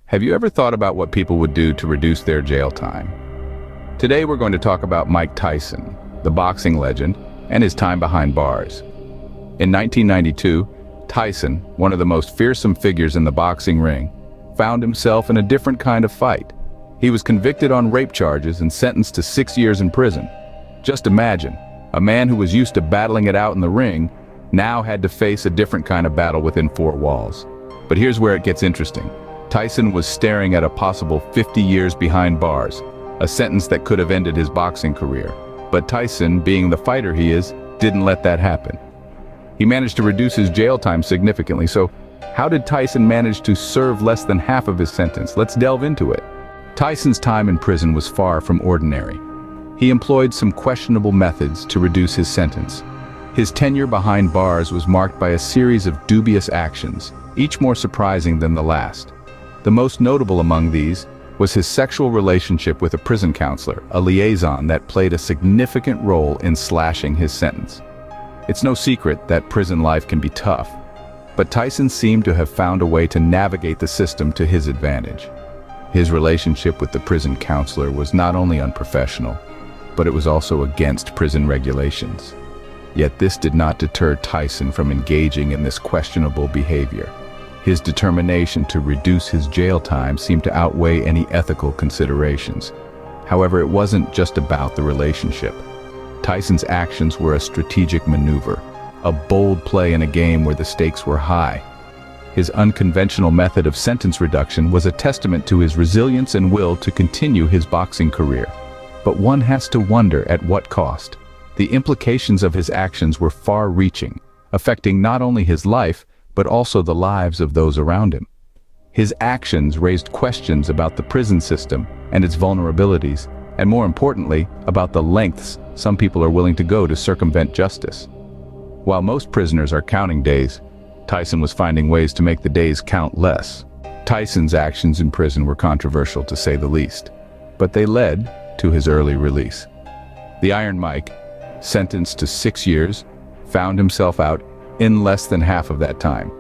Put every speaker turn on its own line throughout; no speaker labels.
Have you ever thought about what people would do to reduce their jail time? Today we're going to talk about Mike Tyson, the boxing legend, and his time behind bars. In 1992, Tyson, one of the most fearsome figures in the boxing ring, found himself in a different kind of fight. He was convicted on rape charges and sentenced to 6 years in prison. Just imagine, a man who was used to battling it out in the ring now had to face a different kind of battle within four walls. But here's where it gets interesting. Tyson was staring at a possible 50 years behind bars, a sentence that could have ended his boxing career. But Tyson, being the fighter he is, didn't let that happen. He managed to reduce his jail time significantly. So how did Tyson manage to serve less than half of his sentence? Let's delve into it. Tyson's time in prison was far from ordinary. He employed some questionable methods to reduce his sentence. His tenure behind bars was marked by a series of dubious actions, each more surprising than the last. The most notable among these was his sexual relationship with a prison counselor, a liaison that played a significant role in slashing his sentence. It's no secret that prison life can be tough, but Tyson seemed to have found a way to navigate the system to his advantage. His relationship with the prison counselor was not only unprofessional, but it was also against prison regulations. Yet this did not deter Tyson from engaging in this questionable behavior. His determination to reduce his jail time seemed to outweigh any ethical considerations. However, it wasn't just about the relationship. Tyson's actions were a strategic maneuver, a bold play in a game where the stakes were high. His unconventional method of sentence reduction was a testament to his resilience and will to continue his boxing career. But one has to wonder at what cost. The implications of his actions were far-reaching, affecting not only his life, but also the lives of those around him. His actions raised questions about the prison system and its vulnerabilities, and more importantly, about the lengths some people are willing to go to circumvent justice. While most prisoners are counting days, Tyson was finding ways to make the days count less. Tyson's actions in prison were controversial, to say the least, but they led to his early release. The Iron Mike, sentenced to 6 years, found himself out in less than half of that time.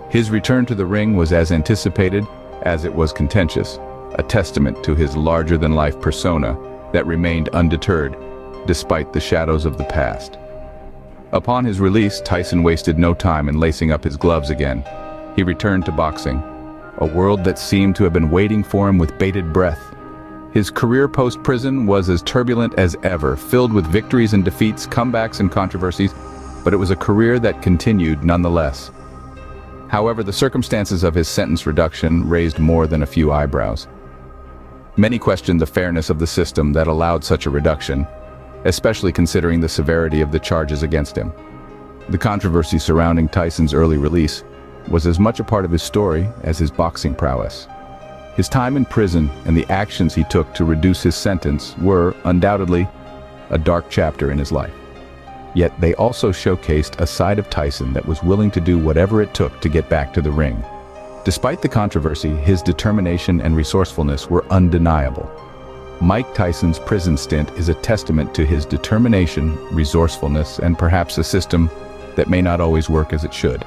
His return to the ring was as anticipated as it was contentious, a testament to his larger-than-life persona that remained undeterred despite the shadows of the past. Upon his release, Tyson wasted no time in lacing up his gloves again. He returned to boxing, a world that seemed to have been waiting for him with bated breath. His career post-prison was as turbulent as ever, filled with victories and defeats, comebacks and controversies, but it was a career that continued nonetheless. However, the circumstances of his sentence reduction raised more than a few eyebrows. Many questioned the fairness of the system that allowed such a reduction, especially considering the severity of the charges against him. The controversy surrounding Tyson's early release was as much a part of his story as his boxing prowess. His time in prison and the actions he took to reduce his sentence were, undoubtedly, a dark chapter in his life. Yet they also showcased a side of Tyson that was willing to do whatever it took to get back to the ring. Despite the controversy, his determination and resourcefulness were undeniable. Mike Tyson's prison stint is a testament to his determination, resourcefulness, and perhaps a system that may not always work as it should.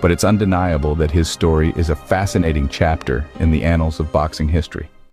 But it's undeniable that his story is a fascinating chapter in the annals of boxing history.